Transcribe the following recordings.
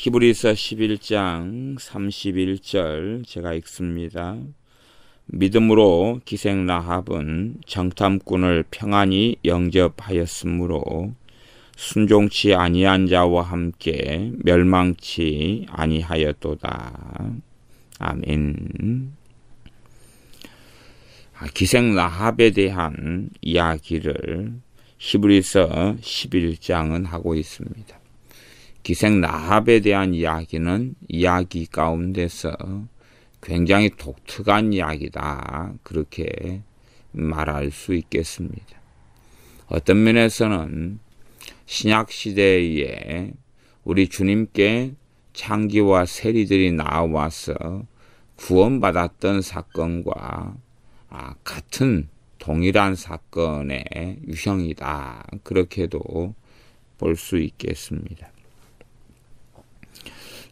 히브리서 11장 31절 제가 읽습니다. 믿음으로 기생 라합은 정탐꾼을 평안히 영접하였으므로 순종치 아니한 자와 함께 멸망치 아니하였도다. 아멘. 기생 라합에 대한 이야기를 히브리서 11장은 하고 있습니다. 기생 라합에 대한 이야기는 이야기 가운데서 굉장히 독특한 이야기다. 그렇게 말할 수 있겠습니다. 어떤 면에서는 신약시대에 우리 주님께 창기와 세리들이 나와서 구원받았던 사건과 같은 동일한 사건의 유형이다. 그렇게도 볼 수 있겠습니다.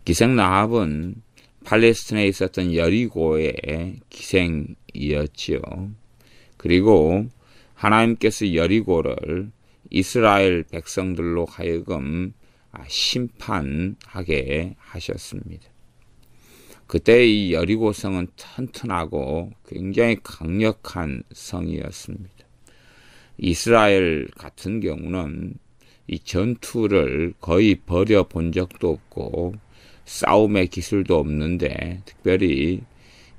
기생 라합은 팔레스틴에 있었던 여리고의 기생이었지요. 그리고 하나님께서 여리고를 이스라엘 백성들로 하여금 심판하게 하셨습니다. 그때 이 여리고성은 튼튼하고 굉장히 강력한 성이었습니다. 이스라엘 같은 경우는 이 전투를 거의 벌여본 적도 없고 싸움의 기술도 없는데 특별히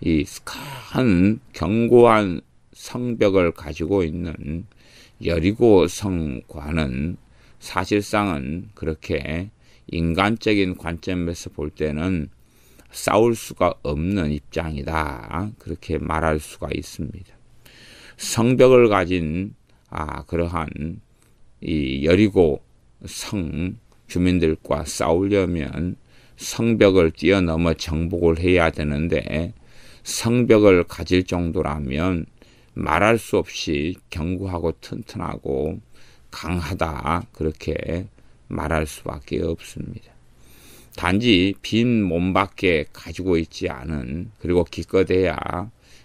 이 큰 견고한 성벽을 가지고 있는 여리고 성과는 사실상은 그렇게 인간적인 관점에서 볼 때는 싸울 수가 없는 입장이다. 그렇게 말할 수가 있습니다. 성벽을 가진 그러한 이 여리고 성 주민들과 싸우려면 성벽을 뛰어넘어 정복을 해야 되는데 성벽을 가질 정도라면 말할 수 없이 견고하고 튼튼하고 강하다. 그렇게 말할 수밖에 없습니다. 단지 빈 몸밖에 가지고 있지 않은, 그리고 기껏해야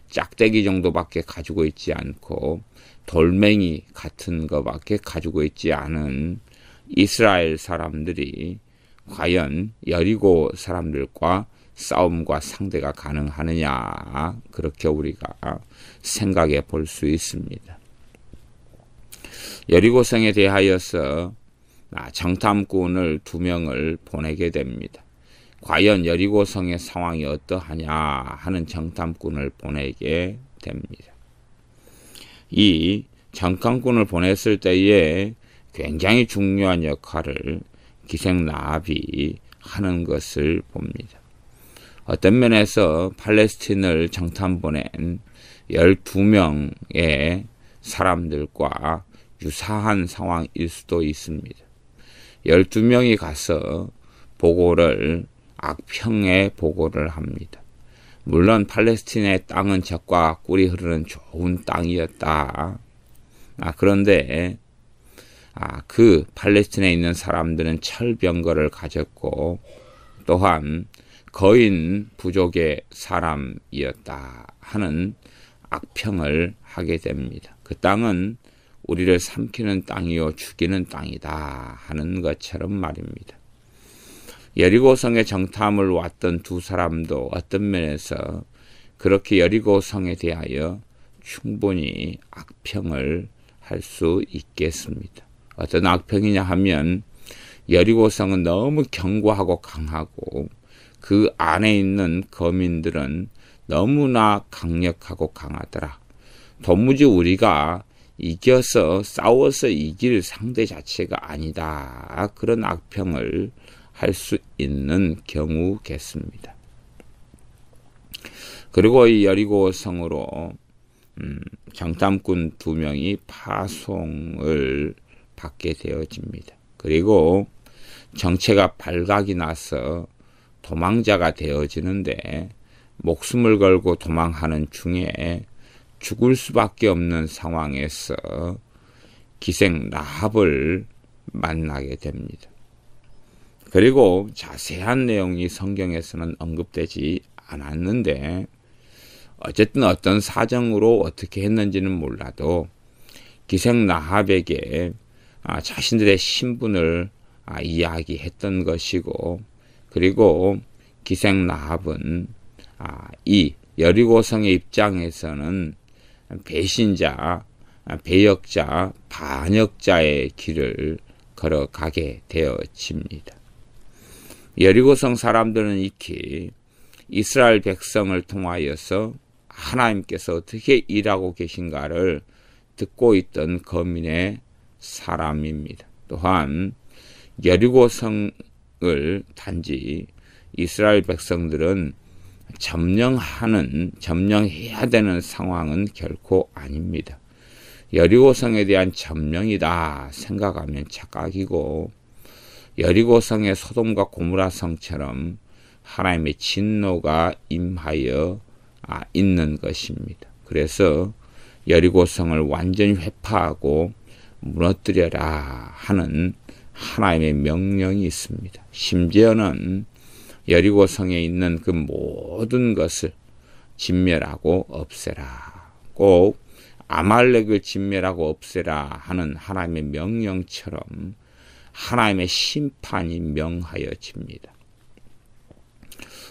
짝대기 정도밖에 가지고 있지 않고 돌멩이 같은 것밖에 가지고 있지 않은 이스라엘 사람들이 과연 여리고 사람들과 싸움과 상대가 가능하느냐, 그렇게 우리가 생각해 볼 수 있습니다. 여리고성에 대하여서 정탐꾼을 2명을 보내게 됩니다. 과연 여리고성의 상황이 어떠하냐 하는 정탐꾼을 보내게 됩니다. 이 정탐꾼을 보냈을 때에 굉장히 중요한 역할을 기생 라합이 하는 것을 봅니다. 어떤 면에서 팔레스틴을 정탐 보낸 12명의 사람들과 유사한 상황일 수도 있습니다. 12명이 가서 악평의 보고를 합니다. 물론 팔레스틴의 땅은 젖과 꿀이 흐르는 좋은 땅이었다. 그런데 그 팔레스틴에 있는 사람들은 철병거를 가졌고 또한 거인 부족의 사람이었다 하는 악평을 하게 됩니다. 그 땅은 우리를 삼키는 땅이요 죽이는 땅이다 하는 것처럼 말입니다. 여리고성에 정탐을 왔던 2 사람도 어떤 면에서 그렇게 여리고성에 대하여 충분히 악평을 할 수 있겠습니다. 어떤 악평이냐 하면 여리고성은 너무 견고하고 강하고 그 안에 있는 거민들은 너무나 강력하고 강하더라. 도무지 우리가 이겨서 싸워서 이길 상대 자체가 아니다. 그런 악평을 할 수 있는 경우겠습니다. 그리고 이 여리고성으로 정탐꾼 2명이 파송을 받게 되어집니다. 그리고 정체가 발각이 나서 도망자가 되어지는데 목숨을 걸고 도망하는 중에 죽을 수밖에 없는 상황에서 기생 라합을 만나게 됩니다. 그리고 자세한 내용이 성경에서는 언급되지 않았는데 어쨌든 어떤 사정으로 어떻게 했는지는 몰라도 기생 라합에게 자신들의 신분을 이야기했던 것이고 그리고 기생 라합은 이 여리고성의 입장에서는 배신자, 배역자, 반역자의 길을 걸어가게 되어집니다. 여리고성 사람들은 익히 이스라엘 백성을 통하여서 하나님께서 어떻게 일하고 계신가를 듣고 있던 거민의 사람입니다. 또한 여리고성을 단지 이스라엘 백성들은 점령해야 되는 상황은 결코 아닙니다. 여리고성에 대한 점령이다 생각하면 착각이고, 여리고성의 소돔과 고모라 성처럼 하나님의 진노가 임하여 있는 것입니다. 그래서 여리고성을 완전히 회파하고 무너뜨려라 하는 하나님의 명령이 있습니다. 심지어는 여리고성에 있는 그 모든 것을 진멸하고 없애라, 꼭 아말렉을 진멸하고 없애라 하는 하나님의 명령처럼 하나님의 심판이 명하여집니다.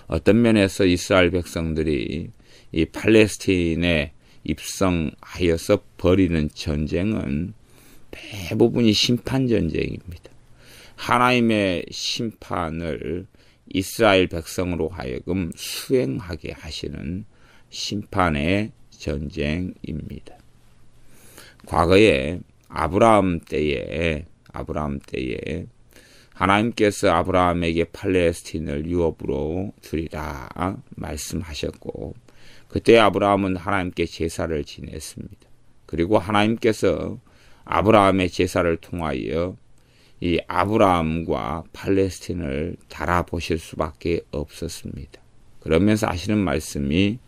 어떤 면에서 이스라엘 백성들이 이 팔레스틴에 입성하여서 벌이는 전쟁은 대부분이 심판 전쟁입니다. 하나님의 심판을 이스라엘 백성으로 하여금 수행하게 하시는 심판의 전쟁입니다. 과거에 아브라함 때에 하나님께서 아브라함에게 팔레스틴을 유업으로 주리라 말씀하셨고, 그때 아브라함은 하나님께 제사를 지냈습니다. 그리고 하나님께서 아브라함의 제사를 통하여 이 아브라함과 팔레스틴을 달아보실 수밖에 없었습니다. 그러면서 하시는 말씀이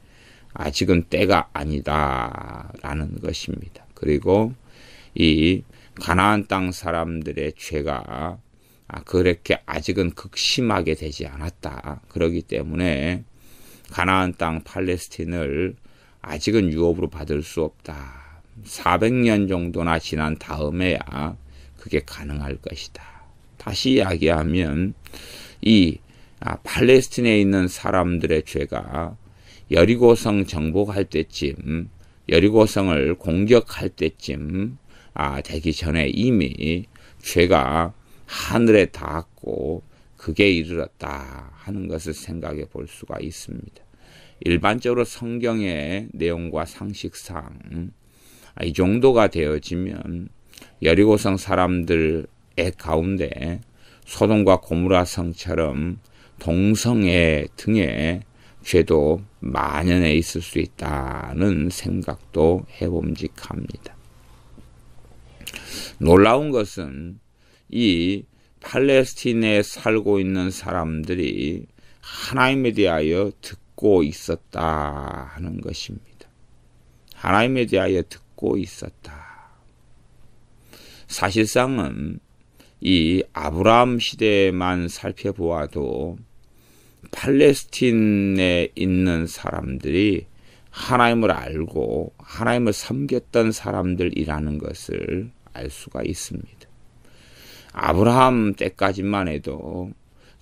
아직은 때가 아니다라는 것입니다. 그리고 이 가나안 땅 사람들의 죄가 그렇게 아직은 극심하게 되지 않았다. 그렇기 때문에 가나안 땅 팔레스틴을 아직은 유업으로 받을 수 없다. 400년 정도나 지난 다음에야 그게 가능할 것이다. 다시 이야기하면 이 팔레스틴에 있는 사람들의 죄가 여리고성 정복할 때쯤, 여리고성을 공격할 때쯤 되기 전에 이미 죄가 하늘에 닿았고 극에 이르렀다 하는 것을 생각해 볼 수가 있습니다. 일반적으로 성경의 내용과 상식상 이 정도가 되어지면 여리고성 사람들의 가운데 소돔과 고모라 성처럼 동성애 등의 죄도 만연해 있을 수 있다는 생각도 해봄직합니다. 놀라운 것은 이 팔레스틴에 살고 있는 사람들이 하나님에 대하여 듣고 있었다 하는 것입니다. 하나님에 대하여 듣고 있었다. 사실상은 이 아브라함 시대만 살펴보아도 팔레스틴에 있는 사람들이 하나님을 알고 하나님을 섬겼던 사람들이라는 것을 알 수가 있습니다. 아브라함 때까지만 해도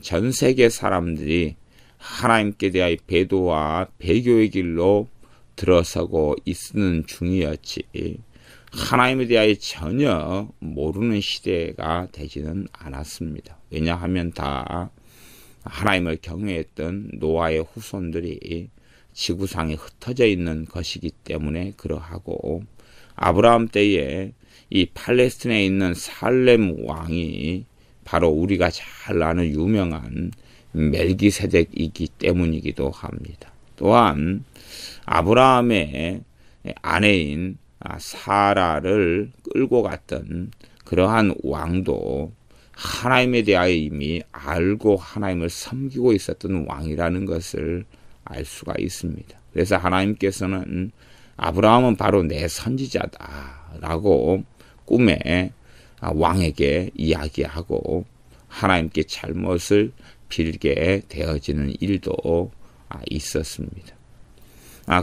전 세계 사람들이 하나님께 대하여 배도와 배교의 길로 들어서고 있는 중이었지, 하나님에 대하여 전혀 모르는 시대가 되지는 않았습니다. 왜냐하면 다 하나님을 경외했던 노아의 후손들이 지구상에 흩어져 있는 것이기 때문에 그러하고, 아브라함 때에 이 팔레스틴에 있는 살렘 왕이 바로 우리가 잘 아는 유명한 멜기세덱이기 때문이기도 합니다. 또한 아브라함의 아내인 사라를 끌고 갔던 그러한 왕도 하나님에 대하여 이미 알고 하나님을 섬기고 있었던 왕이라는 것을 알 수가 있습니다. 그래서 하나님께서는 아브라함은 바로 내 선지자다라고 꿈에 왕에게 이야기하고 하나님께 잘못을 빌게 되어지는 일도 있었습니다.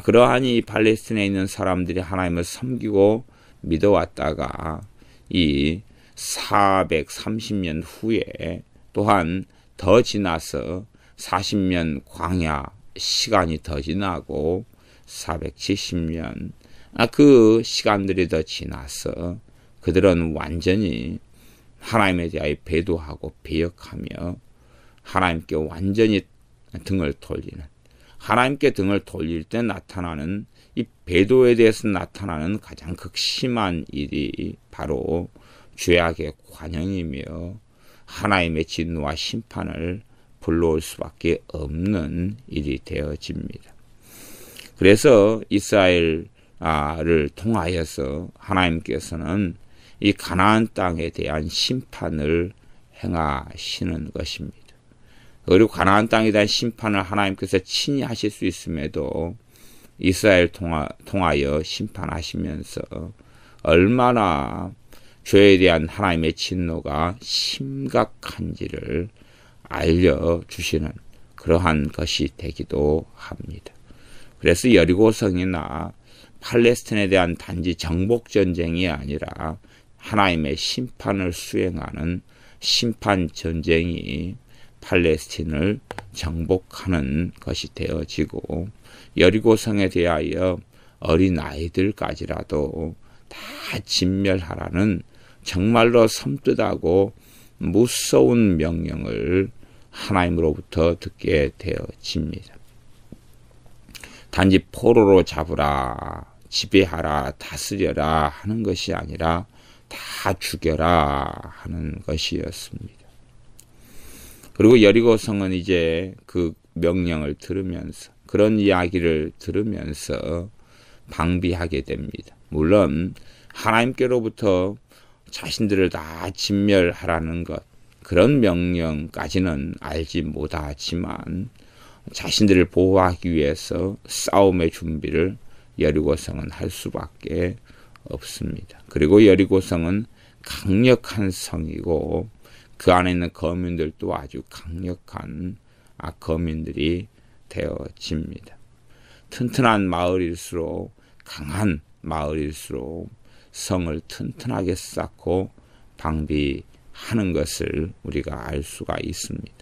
그러하니 팔레스틴에 있는 사람들이 하나님을 섬기고 믿어왔다가 이 430년 후에 또한 더 지나서 40년 광야 시간이 더 지나고 470년 그 시간들이 더 지나서 그들은 완전히 하나님에 대하여 배도하고 배역하며 하나님께 완전히 등을 돌리는, 하나님께 등을 돌릴 때 나타나는 이 배도에 대해서 나타나는 가장 극심한 일이 바로 죄악의 관영이며 하나님의 진노와 심판을 불러올 수밖에 없는 일이 되어집니다. 그래서 이스라엘을 통하여서 하나님께서는 이 가나안 땅에 대한 심판을 행하시는 것입니다. 그리고 가나안 땅에 대한 심판을 하나님께서 친히 하실 수 있음에도 이스라엘 통하여 심판하시면서 얼마나 죄에 대한 하나님의 진노가 심각한지를 알려주시는 그러한 것이 되기도 합니다. 그래서 여리고성이나 팔레스틴에 대한 단지 정복전쟁이 아니라 하나님의 심판을 수행하는 심판전쟁이 팔레스틴을 정복하는 것이 되어지고 여리고성에 대하여 어린아이들까지라도 다 진멸하라는 정말로 섬뜩하고 무서운 명령을 하나님으로부터 듣게 되어집니다. 단지 포로로 잡으라, 지배하라, 다스려라 하는 것이 아니라 다 죽여라 하는 것이었습니다. 그리고 여리고성은 이제 그 명령을 들으면서, 그런 이야기를 들으면서 방비하게 됩니다. 물론 하나님께로부터 자신들을 다 진멸하라는 것, 그런 명령까지는 알지 못하지만 자신들을 보호하기 위해서 싸움의 준비를 여리고성은 할 수밖에 없습니다. 그리고 여리고성은 강력한 성이고 그 안에 있는 거민들도 아주 강력한 거민들이 되어집니다. 튼튼한 마을일수록, 강한 마을일수록 성을 튼튼하게 쌓고 방비하는 것을 우리가 알 수가 있습니다.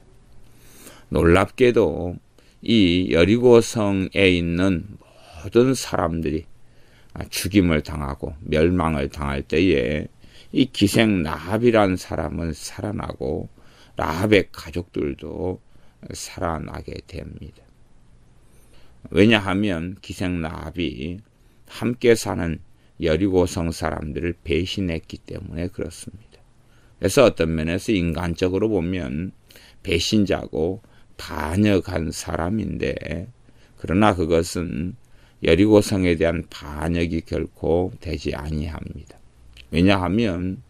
놀랍게도 이 여리고성에 있는 모든 사람들이 죽임을 당하고 멸망을 당할 때에 이 기생 라합이라는 사람은 살아나고 라합의 가족들도 살아나게 됩니다. 왜냐하면 기생 라합이 함께 사는 여리고성 사람들을 배신했기 때문에 그렇습니다. 그래서 어떤 면에서 인간적으로 보면 배신자고 반역한 사람인데, 그러나 그것은 여리고성에 대한 반역이 결코 되지 아니합니다. 왜냐하면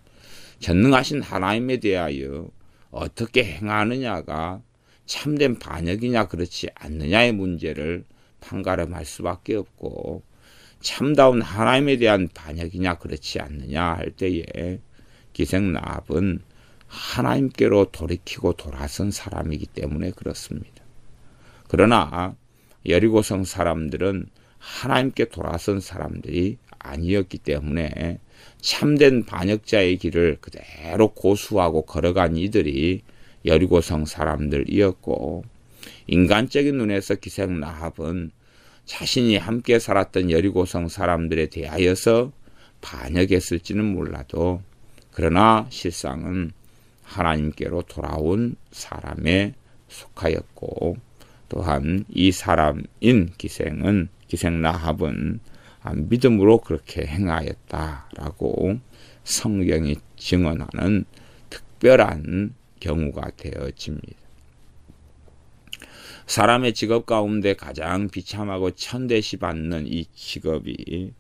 전능하신 하나님에 대하여 어떻게 행하느냐가 참된 반역이냐 그렇지 않느냐의 문제를 판가름할 수밖에 없고, 참다운 하나님에 대한 반역이냐 그렇지 않느냐 할 때에 기생 라합은 하나님께로 돌이키고 돌아선 사람이기 때문에 그렇습니다. 그러나 여리고성 사람들은 하나님께 돌아선 사람들이 아니었기 때문에 참된 반역자의 길을 그대로 고수하고 걸어간 이들이 여리고성 사람들이었고, 인간적인 눈에서 기생 라합은 자신이 함께 살았던 여리고성 사람들에 대하여서 반역했을지는 몰라도, 그러나 실상은 하나님께로 돌아온 사람에 속하였고, 또한 이 사람인 기생 라합은 믿음으로 그렇게 행하였다라고 성경이 증언하는 특별한 경우가 되어집니다. 사람의 직업 가운데 가장 비참하고 천대시 받는 이 직업이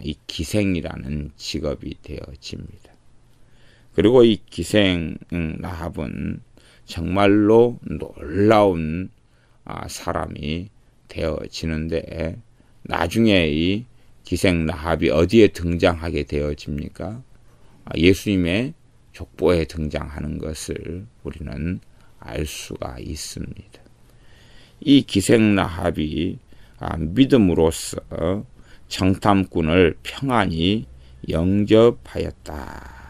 이 기생이라는 직업이 되어집니다. 그리고 이 기생 라합은 정말로 놀라운 사람이 되어지는데, 나중에 이 기생 라합이 어디에 등장하게 되어집니까? 예수님의 족보에 등장하는 것을 우리는 알 수가 있습니다. 이 기생 라합이 믿음으로써 정탐꾼을 평안히 영접하였다.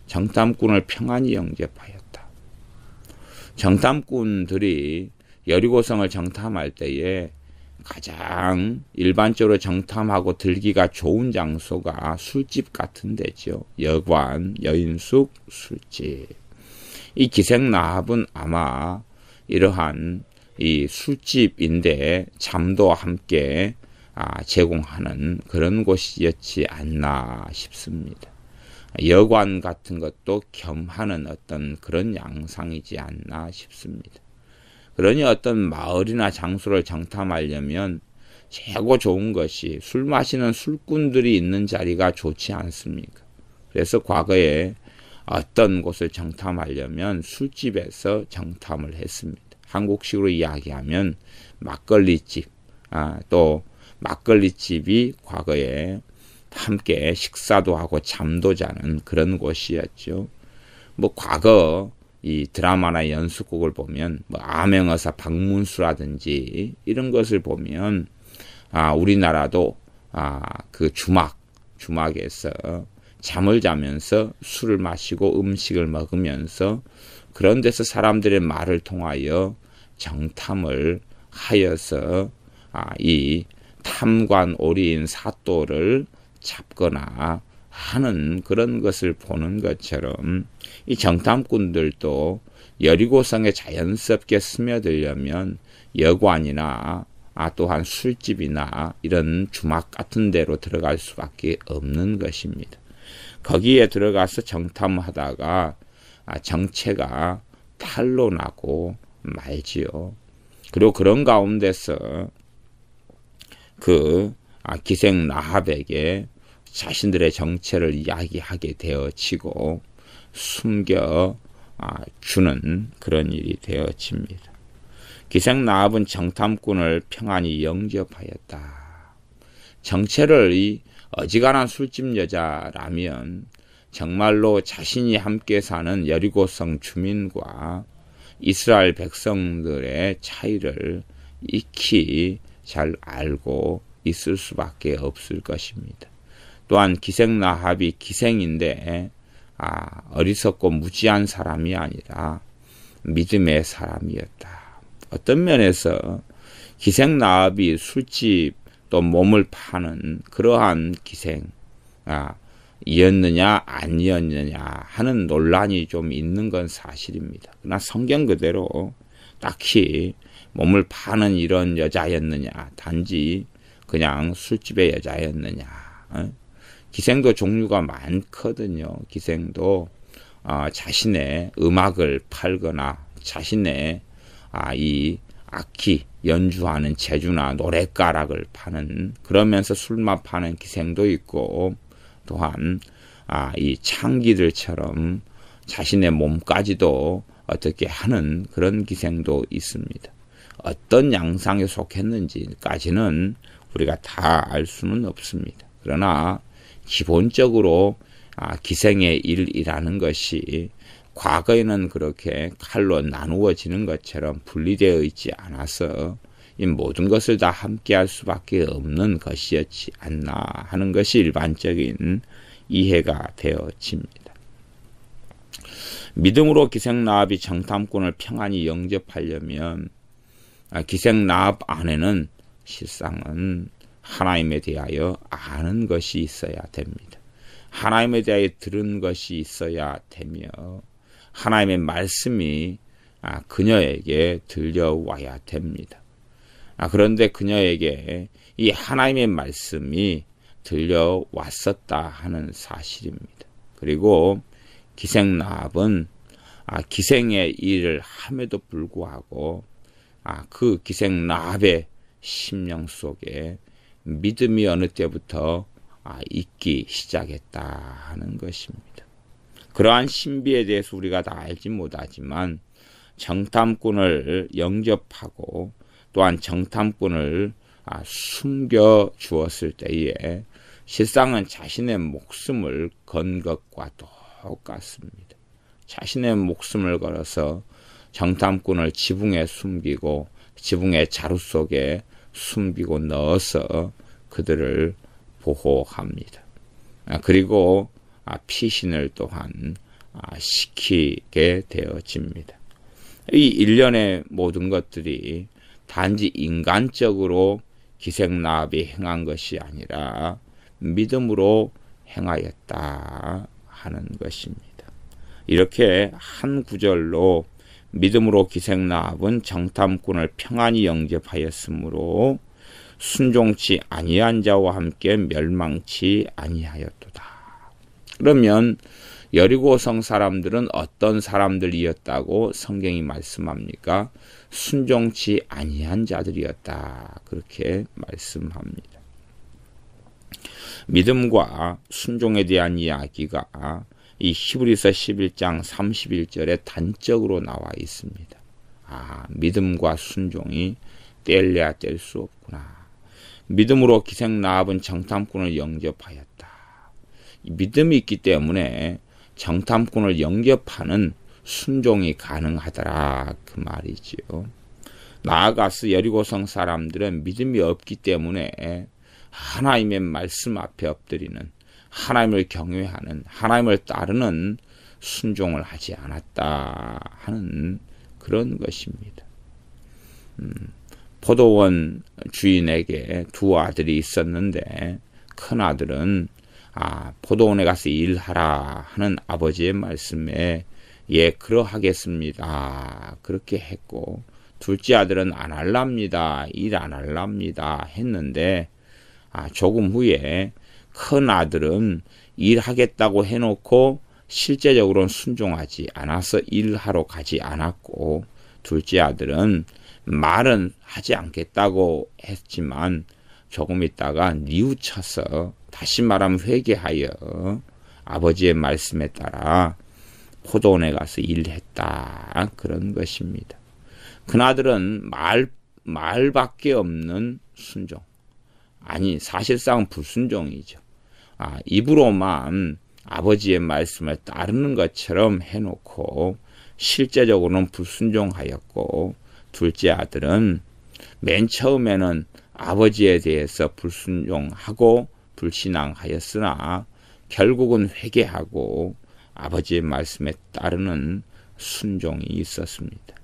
정탐꾼을 평안히 영접하였다. 정탐꾼들이 여리고성을 정탐할 때에 가장 일반적으로 정탐하고 들기가 좋은 장소가 술집 같은 데죠. 여관, 여인숙, 술집. 이 기생나합은 아마 이러한 이 술집인데 잠도 함께 제공하는 그런 곳이었지 않나 싶습니다. 여관 같은 것도 겸하는 어떤 그런 양상이지 않나 싶습니다. 그러니 어떤 마을이나 장소를 정탐하려면 최고 좋은 것이 술 마시는 술꾼들이 있는 자리가 좋지 않습니까? 그래서 과거에 어떤 곳을 정탐하려면 술집에서 정탐을 했습니다. 한국식으로 이야기하면 막걸리집, 또 막걸리집이 과거에 함께 식사도 하고 잠도 자는 그런 곳이었죠. 과거 이 드라마나 연습곡을 보면 암행어사 박문수라든지 이런 것을 보면 우리나라도 그 주막에서 잠을 자면서 술을 마시고 음식을 먹으면서 그런 데서 사람들의 말을 통하여 정탐을 하여서 이 탐관오리인 사또를 잡거나 하는 그런 것을 보는 것처럼 이 정탐꾼들도 여리고성에 자연스럽게 스며들려면 여관이나 또한 술집이나 이런 주막 같은 데로 들어갈 수밖에 없는 것입니다. 거기에 들어가서 정탐하다가 정체가 탄로나고 말지요. 그리고 그런 가운데서 그 기생나합에게 자신들의 정체를 이야기하게 되어지고 숨겨 주는 그런 일이 되어집니다. 기생나합은 정탐꾼을 평안히 영접하였다. 정체를 이 어지간한 술집 여자라면 정말로 자신이 함께 사는 여리고성 주민과 이스라엘 백성들의 차이를 익히 잘 알고 있을 수밖에 없을 것입니다. 또한 기생나합이 기생인데 어리석고 무지한 사람이 아니라 믿음의 사람이었다. 어떤 면에서 기생나합이 술집 또 몸을 파는 그러한 기생이었느냐 아니었느냐 하는 논란이 좀 있는 건 사실입니다. 그러나 성경 그대로 딱히 몸을 파는 이런 여자였느냐 단지 그냥 술집의 여자였느냐. 기생도 종류가 많거든요. 기생도 자신의 음악을 팔거나 자신의 이 악기 연주하는 재주나 노랫가락을 파는 그러면서 술만 파는 기생도 있고 또한 이 창기들처럼 자신의 몸까지도 어떻게 하는 그런 기생도 있습니다. 어떤 양상에 속했는지까지는 우리가 다 알 수는 없습니다. 그러나 기본적으로 기생의 일이라는 것이 과거에는 그렇게 칼로 나누어지는 것처럼 분리되어 있지 않아서 이 모든 것을 다 함께 할 수밖에 없는 것이었지 않나 하는 것이 일반적인 이해가 되어집니다. 믿음으로 기생나합이 정탐꾼을 평안히 영접하려면 기생나합 안에는 실상은 하나님에 대하여 아는 것이 있어야 됩니다. 하나님에 대하여 들은 것이 있어야 되며 하나님의 말씀이 그녀에게 들려와야 됩니다. 그런데 그녀에게 이 하나님의 말씀이 들려왔었다 하는 사실입니다. 그리고 기생나합은 기생의 일을 함에도 불구하고 그 기생나합의 심령 속에 믿음이 어느 때부터 있기 시작했다 하는 것입니다. 그러한 신비에 대해서 우리가 다 알지 못하지만 정탐꾼을 영접하고 또한 정탐꾼을 숨겨 주었을 때에 실상은 자신의 목숨을 건 것과 똑같습니다. 자신의 목숨을 걸어서 정탐꾼을 지붕에 숨기고 지붕의 자루 속에 숨기고 넣어서 그들을 보호합니다. 그리고 피신을 또한 시키게 되어집니다. 이 일련의 모든 것들이 단지 인간적으로 기생나합이 행한 것이 아니라 믿음으로 행하였다 하는 것입니다. 이렇게 한 구절로 믿음으로 기생나합은 정탐꾼을 평안히 영접하였으므로 순종치 아니한 자와 함께 멸망치 아니하였도다. 그러면 여리고성 사람들은 어떤 사람들이었다고 성경이 말씀합니까? 순종치 아니한 자들이었다. 그렇게 말씀합니다. 믿음과 순종에 대한 이야기가 이 히브리서 11장 31절에 단적으로 나와 있습니다. 믿음과 순종이 뗄래야 뗄 수 없구나. 믿음으로 기생나합은 정탐꾼을 영접하였다. 믿음이 있기 때문에 정탐꾼을 영접하는 순종이 가능하더라 그 말이지요. 나아가서 여리고성 사람들은 믿음이 없기 때문에 하나님의 말씀 앞에 엎드리는, 하나님을 경외하는, 하나님을 따르는 순종을 하지 않았다 하는 그런 것입니다. 포도원 주인에게 두 아들이 있었는데 큰 아들은 포도원에 가서 일하라 하는 아버지의 말씀에 예 그러하겠습니다 그렇게 했고, 둘째 아들은 안 할랍니다, 일 안 할랍니다 했는데 조금 후에 큰 아들은 일하겠다고 해놓고 실제적으로는 순종하지 않아서 일하러 가지 않았고, 둘째 아들은 말은 하지 않겠다고 했지만 조금 있다가 뉘우쳐서, 다시 말하면 회개하여 아버지의 말씀에 따라 포도원에 가서 일했다 그런 것입니다. 그나들은 말밖에 없는 순종, 사실상 불순종이죠. 입으로만 아버지의 말씀을 따르는 것처럼 해놓고 실제적으로는 불순종하였고, 둘째 아들은 맨 처음에는 아버지에 대해서 불순종하고 불신앙하였으나 결국은 회개하고 아버지의 말씀에 따르는 순종이 있었습니다.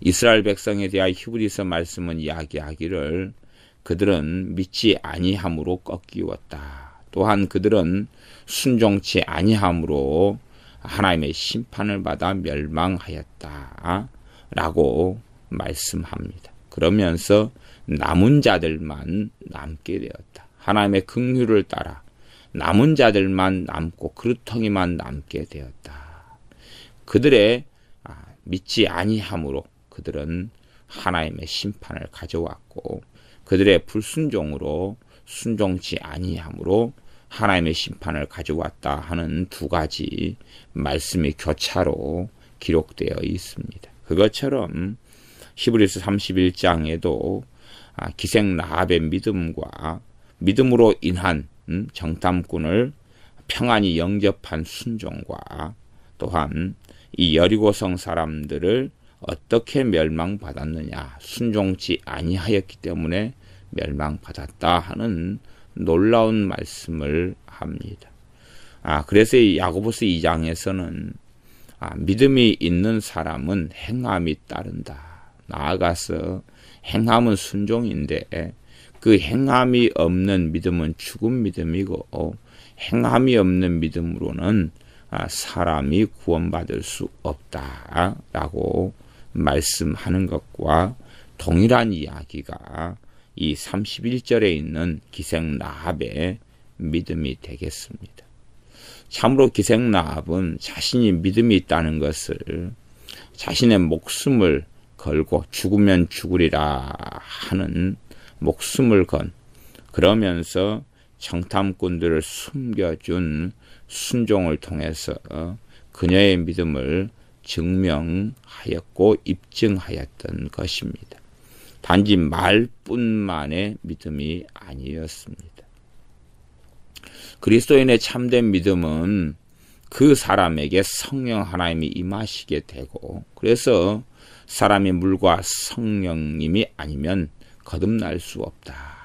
이스라엘 백성에 대하여 히브리서 말씀은 이야기하기를 그들은 믿지 아니함으로 꺾이었다. 또한 그들은 순종치 아니함으로 하나님의 심판을 받아 멸망하였다 라고 말씀합니다. 그러면서 남은 자들만 남게 되었다. 하나님의 긍휼을 따라 남은 자들만 남고 그루터기만 남게 되었다. 그들의 믿지 아니함으로 그들은 하나님의 심판을 가져왔고, 그들의 불순종으로 순종치 아니함으로 하나님의 심판을 가져왔다 하는 두 가지 말씀이 교차로 기록되어 있습니다. 그것처럼 히브리서 31장에도 기생라합의 믿음과 믿음으로 인한 정탐꾼을 평안히 영접한 순종과 또한 이 여리고성 사람들을 어떻게 멸망받았느냐, 순종치 아니하였기 때문에 멸망받았다 하는 놀라운 말씀을 합니다. 그래서 이 야고보서 2장에서는 믿음이 있는 사람은 행함이 따른다. 나아가서 행함은 순종인데 그 행함이 없는 믿음은 죽은 믿음이고, 행함이 없는 믿음으로는 사람이 구원받을 수 없다라고 말씀하는 것과 동일한 이야기가 이 31절에 있는 기생라합의 믿음이 되겠습니다. 참으로 기생라합은 자신이 믿음이 있다는 것을, 자신의 목숨을 걸고 죽으면 죽으리라 하는 목숨을 건, 그러면서 정탐꾼들을 숨겨준 순종을 통해서 그녀의 믿음을 증명하였고 입증하였던 것입니다. 단지 말뿐만의 믿음이 아니었습니다. 그리스도인의 참된 믿음은 그 사람에게 성령 하나님이 임하시게 되고, 그래서 사람이 물과 성령님이 아니면 거듭날 수 없다.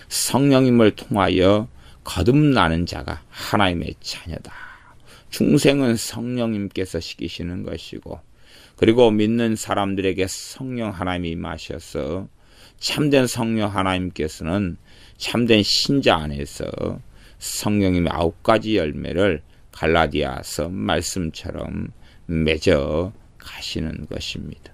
성령님을 통하여 거듭나는 자가 하나님의 자녀다. 중생은 성령님께서 시키시는 것이고 그리고 믿는 사람들에게 성령 하나님이 임하셔서 참된 성령 하나님께서는 참된 신자 안에서 성령님의 9가지 열매를 갈라디아서 말씀처럼 맺어 가시는 것입니다.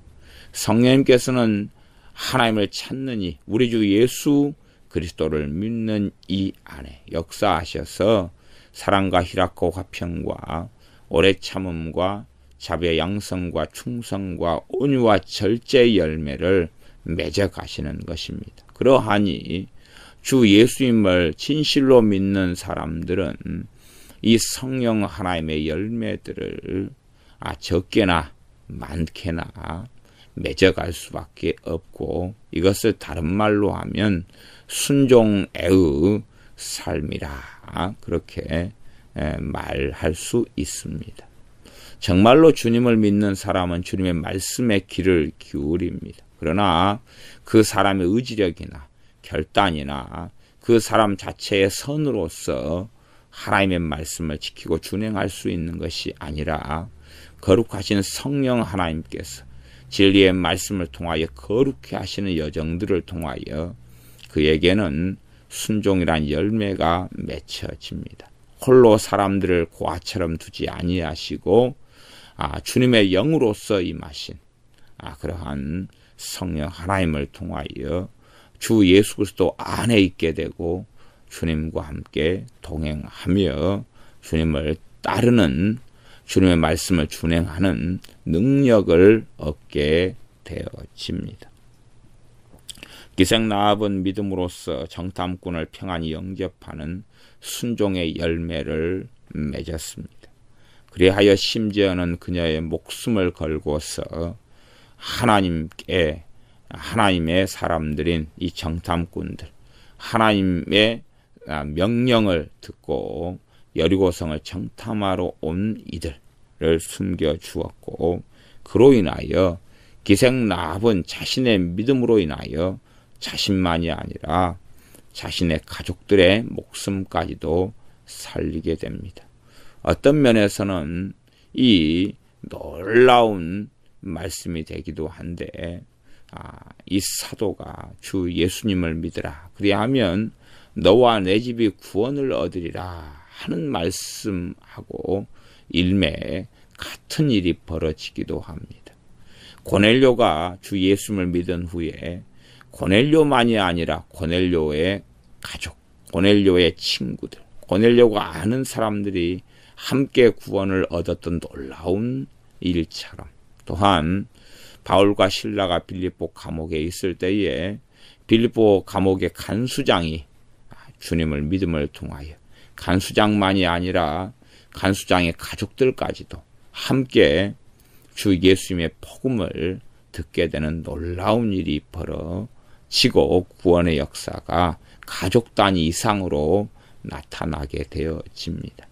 성령님께서는 하나님을 찾느니 우리 주 예수 그리스도를 믿는 이 안에 역사하셔서 사랑과 희락과 화평과 오래 참음과 자비의 양성과 충성과 온유와 절제의 열매를 맺어 가시는 것입니다. 그러하니 주 예수님을 진실로 믿는 사람들은 이 성령 하나님의 열매들을 적게나 많게나 맺어갈 수밖에 없고, 이것을 다른 말로 하면 순종의 삶이라 그렇게 말할 수 있습니다. 정말로 주님을 믿는 사람은 주님의 말씀에 귀를 기울입니다. 그러나 그 사람의 의지력이나 결단이나 그 사람 자체의 선으로서 하나님의 말씀을 지키고 준행할 수 있는 것이 아니라 거룩하신 성령 하나님께서 진리의 말씀을 통하여 거룩해 하시는 여정들을 통하여 그에게는 순종이란 열매가 맺혀집니다. 홀로 사람들을 고아처럼 두지 아니하시고 주님의 영으로서 임하신 그러한 성령 하나님을 통하여 주 예수 그리스도 안에 있게 되고 주님과 함께 동행하며 주님을 따르는, 주님의 말씀을 준행하는 능력을 얻게 되어집니다. 기생라합은 믿음으로써 정탐꾼을 평안히 영접하는 순종의 열매를 맺었습니다. 그리하여 심지어는 그녀의 목숨을 걸고서 하나님의 사람들인 이 정탐꾼들, 하나님의 명령을 듣고 여리고성을 정탐하러 온 이들을 숨겨주었고, 그로 인하여 기생라합은 자신의 믿음으로 인하여 자신만이 아니라 자신의 가족들의 목숨까지도 살리게 됩니다. 어떤 면에서는 이 놀라운 말씀이 되기도 한데, 이 사도가 주 예수님을 믿으라, 그리하면 너와 내 집이 구원을 얻으리라 하는 말씀하고 일매 같은 일이 벌어지기도 합니다. 고넬료가 주 예수님을 믿은 후에 고넬료만이 아니라 고넬료의 가족, 고넬료의 친구들, 고넬료가 아는 사람들이 함께 구원을 얻었던 놀라운 일처럼, 또한 바울과 실라가 빌립보 감옥에 있을 때에 빌립보 감옥의 간수장이 주님을 믿음을 통하여 간수장만이 아니라 간수장의 가족들까지도 함께 주 예수님의 복음을 듣게 되는 놀라운 일이 벌어지고 구원의 역사가 가족 단위 이상으로 나타나게 되어집니다.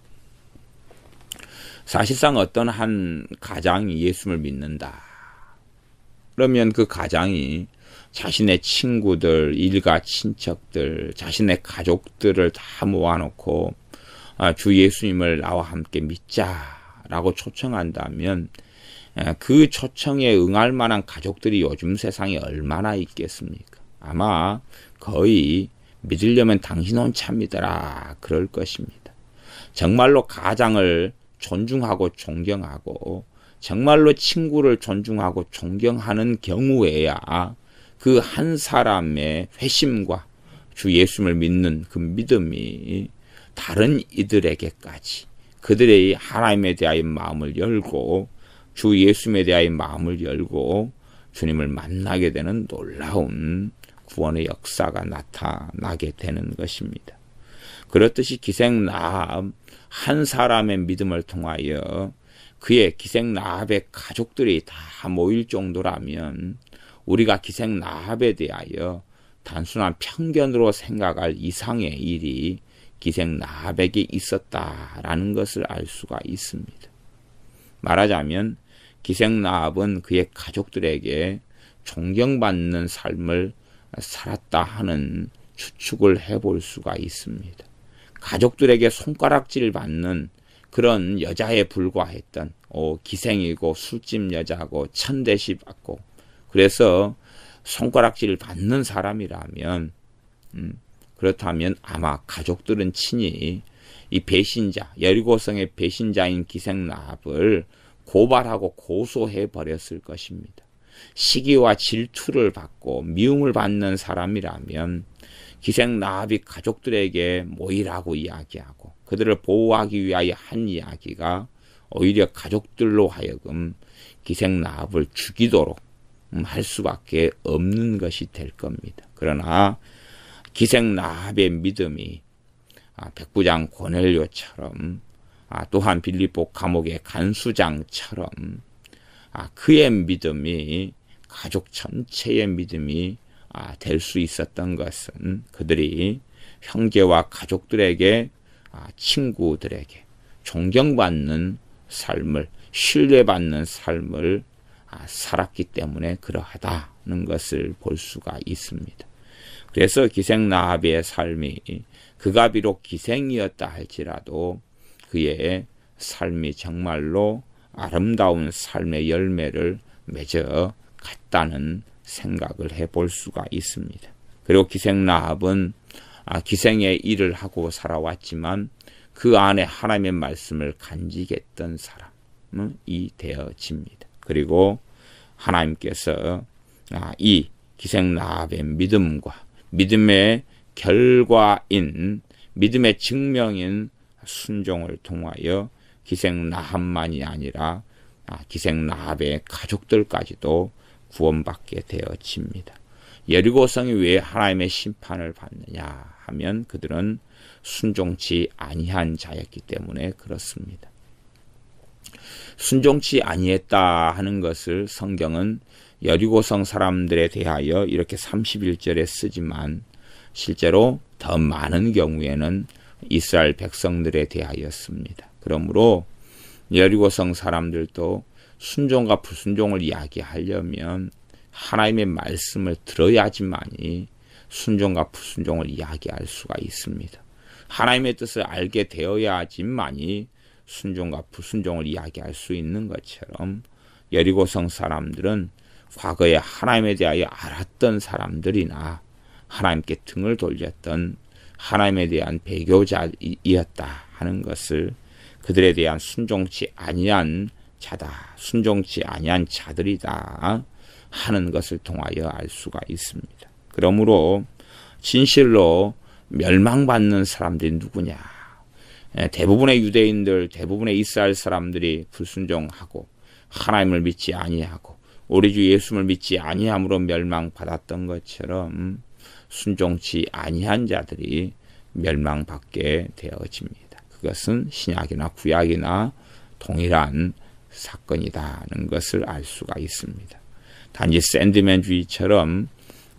사실상 어떤 한 가장이 예수를 믿는다. 그러면 그 가장이 자신의 친구들, 일가 친척들, 자신의 가족들을 다 모아놓고 주 예수님을 나와 함께 믿자라고 초청한다면 그 초청에 응할 만한 가족들이 요즘 세상에 얼마나 있겠습니까? 아마 거의 믿으려면 당신 혼자 믿어라 그럴 것입니다. 정말로 가장을 존중하고 존경하고 정말로 친구를 존중하고 존경하는 경우에야 그 한 사람의 회심과 주 예수님을 믿는 그 믿음이 다른 이들에게까지 그들의 하나님에 대하여 마음을 열고 주 예수님에 대하여 마음을 열고 주님을 만나게 되는 놀라운 구원의 역사가 나타나게 되는 것입니다. 그렇듯이 기생라합 한 사람의 믿음을 통하여 그의 기생라합의 가족들이 다 모일 정도라면 우리가 기생라합에 대하여 단순한 편견으로 생각할 이상의 일이 기생라합에게 있었다라는 것을 알 수가 있습니다. 말하자면 기생라합은 그의 가족들에게 존경받는 삶을 살았다 하는 추측을 해볼 수가 있습니다. 가족들에게 손가락질 받는 그런 여자에 불과했던, 기생이고 술집 여자고 천대시 받고 그래서 손가락질을 받는 사람이라면 그렇다면 아마 가족들은 친히 이 배신자, 여리고성의 배신자인 기생나합을 고발하고 고소해 버렸을 것입니다. 시기와 질투를 받고 미움을 받는 사람이라면 기생나합이 가족들에게 모이라고 이야기하고 그들을 보호하기 위하여 한 이야기가 오히려 가족들로 하여금 기생나합을 죽이도록 할 수밖에 없는 것이 될 겁니다. 그러나 기생나합의 믿음이 백부장 고넬료처럼 또한 빌립보 감옥의 간수장처럼 그의 믿음이 가족 전체의 믿음이 될 수 있었던 것은 그들이 형제와 가족들에게 친구들에게 존경받는 삶을 신뢰받는 삶을 살았기 때문에 그러하다는 것을 볼 수가 있습니다. 그래서 기생나합의 삶이 그가 비록 기생이었다 할지라도 그의 삶이 정말로 아름다운 삶의 열매를 맺어 갔다는 생각을 해볼 수가 있습니다. 그리고 기생나합은 기생의 일을 하고 살아왔지만 그 안에 하나님의 말씀을 간직했던 사람이 되어집니다. 그리고 하나님께서 이 기생나합의 믿음과 믿음의 결과인 믿음의 증명인 순종을 통하여 기생나합만이 아니라 기생나합의 가족들까지도 구원받게 되어집니다. 여리고성이 왜 하나님의 심판을 받느냐 하면 그들은 순종치 아니한 자였기 때문에 그렇습니다. 순종치 아니했다 하는 것을 성경은 여리고성 사람들에 대하여 이렇게 31절에 쓰지만 실제로 더 많은 경우에는 이스라엘 백성들에 대하였습니다. 그러므로 여리고성 사람들도 순종과 불순종을 이야기하려면 하나님의 말씀을 들어야지만이 순종과 불순종을 이야기할 수가 있습니다. 하나님의 뜻을 알게 되어야지만이 순종과 불순종을 이야기할 수 있는 것처럼 여리고성 사람들은 과거에 하나님에 대하여 알았던 사람들이나 하나님께 등을 돌렸던 하나님에 대한 배교자이었다 하는 것을 그들에 대한 순종치 아니한 자다, 순종치 아니한 자들이다 하는 것을 통하여 알 수가 있습니다. 그러므로 진실로 멸망받는 사람들이 누구냐? 대부분의 유대인들, 대부분의 이스라엘 사람들이 불순종하고 하나님을 믿지 아니하고 우리 주 예수를 믿지 아니함으로 멸망받았던 것처럼 순종치 아니한 자들이 멸망받게 되어집니다. 그것은 신약이나 구약이나 동일한 사건이라는 것을 알 수가 있습니다. 단지 샌드맨주의처럼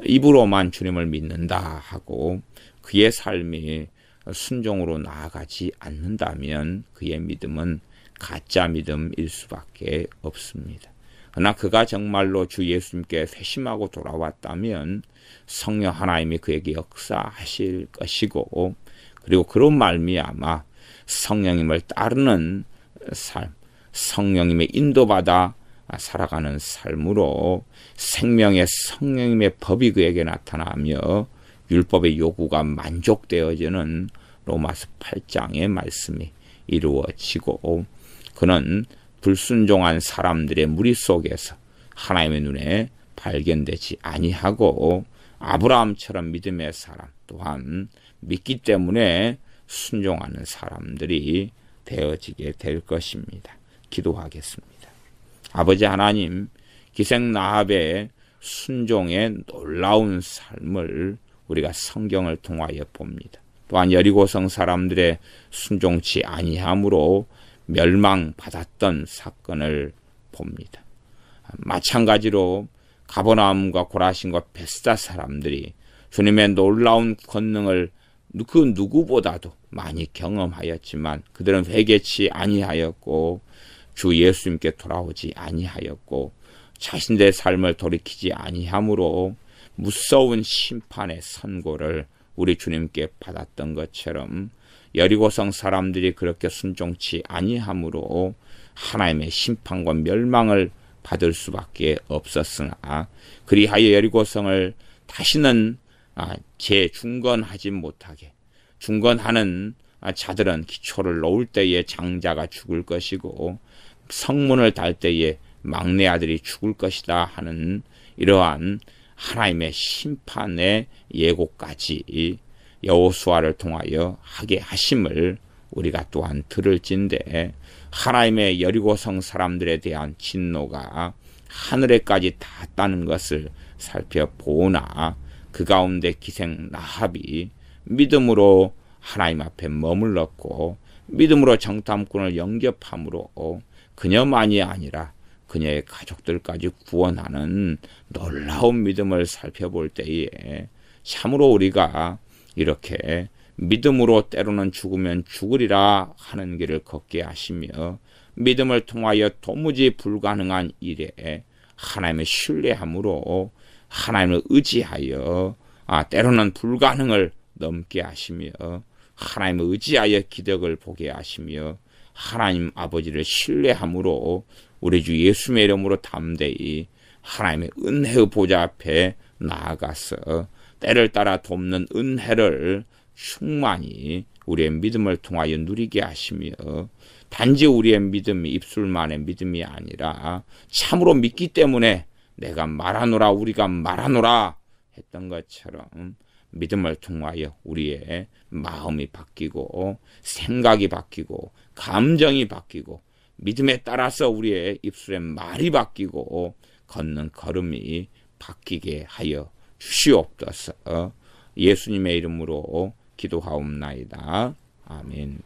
입으로만 주님을 믿는다 하고 그의 삶이 순종으로 나아가지 않는다면 그의 믿음은 가짜 믿음일 수밖에 없습니다. 그러나 그가 정말로 주 예수님께 회심하고 돌아왔다면 성령 하나님이 그에게 역사하실 것이고 그리고 그런 말미암아 성령님을 따르는 삶, 성령님의 인도받아 살아가는 삶으로 생명의 성령님의 법이 그에게 나타나며 율법의 요구가 만족되어지는 로마서 8장의 말씀이 이루어지고 그는 불순종한 사람들의 무리 속에서 하나님의 눈에 발견되지 아니하고 아브라함처럼 믿음의 사람 또한 믿기 때문에 순종하는 사람들이 되어지게 될 것입니다. 기도하겠습니다. 아버지 하나님, 기생나합의 순종의 놀라운 삶을 우리가 성경을 통하여 봅니다. 또한 여리고성 사람들의 순종치 아니함으로 멸망받았던 사건을 봅니다. 마찬가지로 가버나움과 고라신과 베스다 사람들이 주님의 놀라운 권능을 그 누구보다도 많이 경험하였지만 그들은 회개치 아니하였고 주 예수님께 돌아오지 아니하였고 자신들의 삶을 돌이키지 아니함으로 무서운 심판의 선고를 우리 주님께 받았던 것처럼 여리고성 사람들이 그렇게 순종치 아니함으로 하나님의 심판과 멸망을 받을 수밖에 없었으나 그리하여 여리고성을 다시는 재중건하지 못하게, 중건하는 자들은 기초를 놓을 때에 장자가 죽을 것이고 성문을 달 때에 막내 아들이 죽을 것이다 하는 이러한 하나님의 심판의 예고까지 여호수아를 통하여 하게 하심을 우리가 또한 들을진대, 하나님의 여리고성 사람들에 대한 진노가 하늘에까지 닿았다는 것을 살펴보나 그 가운데 기생 라합이 믿음으로 하나님 앞에 머물렀고 믿음으로 정탐꾼을 영접함으로 그녀만이 아니라 그녀의 가족들까지 구원하는 놀라운 믿음을 살펴볼 때에 참으로 우리가 이렇게 믿음으로 때로는 죽으면 죽으리라 하는 길을 걷게 하시며 믿음을 통하여 도무지 불가능한 일에 하나님을 신뢰함으로 하나님을 의지하여 때로는 불가능을 넘게 하시며 하나님을 의지하여 기적을 보게 하시며 하나님 아버지를 신뢰함으로 우리 주 예수님의 이름으로 담대히 하나님의 은혜의 보좌 앞에 나아가서 때를 따라 돕는 은혜를 충만히 우리의 믿음을 통하여 누리게 하시며 단지 우리의 믿음이 입술만의 믿음이 아니라 참으로 믿기 때문에 내가 말하노라 우리가 말하노라 했던 것처럼 믿음을 통하여 우리의 마음이 바뀌고 생각이 바뀌고 감정이 바뀌고 믿음에 따라서 우리의 입술의 말이 바뀌고 걷는 걸음이 바뀌게 하여 주시옵소서. 예수님의 이름으로 기도하옵나이다. 아멘.